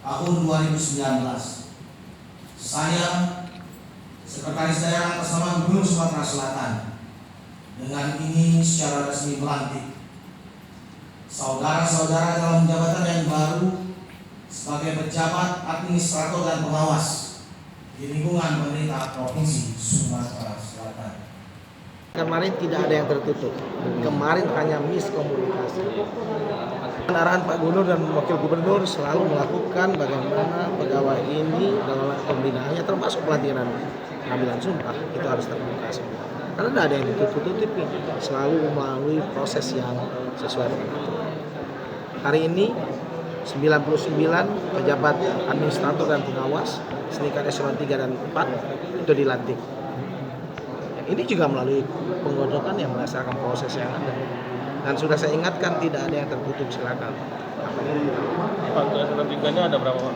tahun 2019. Saya, Sekretaris Daerah atas nama Gubernur Sumatera Selatan, dengan ini secara resmi melantik saudara-saudara dalam jabatan yang baru sebagai pejabat administrator dan pengawas di lingkungan pemerintah Provinsi Sumatera Selatan. Kemarin tidak ada yang tertutup, kemarin hanya miskomunikasi. Arahan Pak Gubernur dan Wakil Gubernur selalu melakukan bagaimana pegawai ini dalam pembinaannya, termasuk pelatihan pengambilan sumpah, itu harus terbuka semua. Karena tidak ada yang ditutup-tutupi, selalu melalui proses yang sesuai dengan aturan. Hari ini 99 pejabat administrator dan pengawas setingkat eselon 3 dan 4 itu dilantik. Ini juga melalui penggodokan yang berdasarkan proses yang ada. Dan sudah saya ingatkan tidak ada yang tertutup, silakan. Pak, eselon 3-nya ada berapa Pak?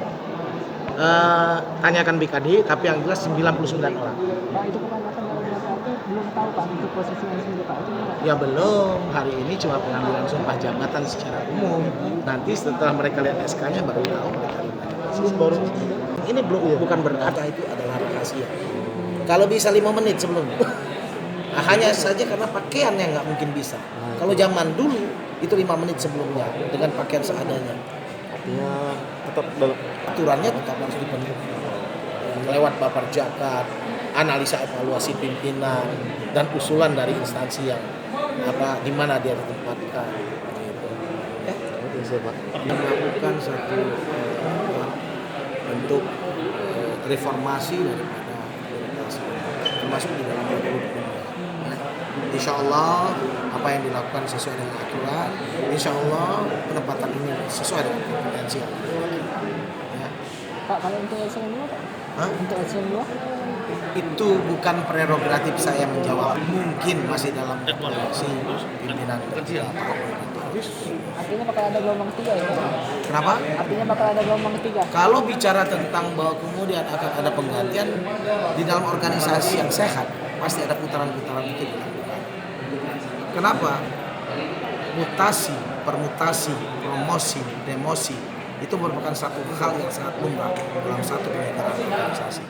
Tanyakan BKD, tapi yang jelas 99 orang. Pak, itu kebanyakan dalam BKD belum tahu Pak untuk posisinya sendiri Pak. Itu Ya belum, hari ini cuma pengambilan sumpah jabatan secara umum. Nanti setelah mereka lihat SK-nya baru tahu mereka baru. Ini belum, bukan berkata itu adalah rahasia. Kalau bisa 5 menit sebelumnya. Hanya saja karena pakaian yang nggak mungkin bisa. Kalau zaman dulu itu 5 menit sebelumnya dengan pakaian seadanya. Artinya tetap dalam Aturannya tetap harus dipenuhi. Lewat baper jakat, analisa evaluasi pimpinan dan usulan dari instansi yang di mana dia ditempatkan. Gitu. Melakukan satu bentuk reformasi daripada birokrasi, termasuk di dalam hukum. Insya Allah apa yang dilakukan sesuai dengan aturan. Insya Allah penempatan ini sesuai dengan kompetensi. Ya. Pak, kalau untuk eselon 2 Pak? Untuk eselon 2? Itu bukan prerogatif saya menjawab. Mungkin masih dalam evaluasi pimpinan kerja. Artinya bakal ada gelombang ketiga ya Pak? Kenapa? Artinya bakal ada gelombang ketiga. Kalau bicara tentang bahwa kemudian akan ada penggantian di dalam organisasi yang sehat, pasti ada putaran-putaran itu dilakukan. Kenapa? Mutasi, permutasi, promosi, demosi itu merupakan satu hal yang sangat lumrah dalam satu penyelenggaraan organisasi.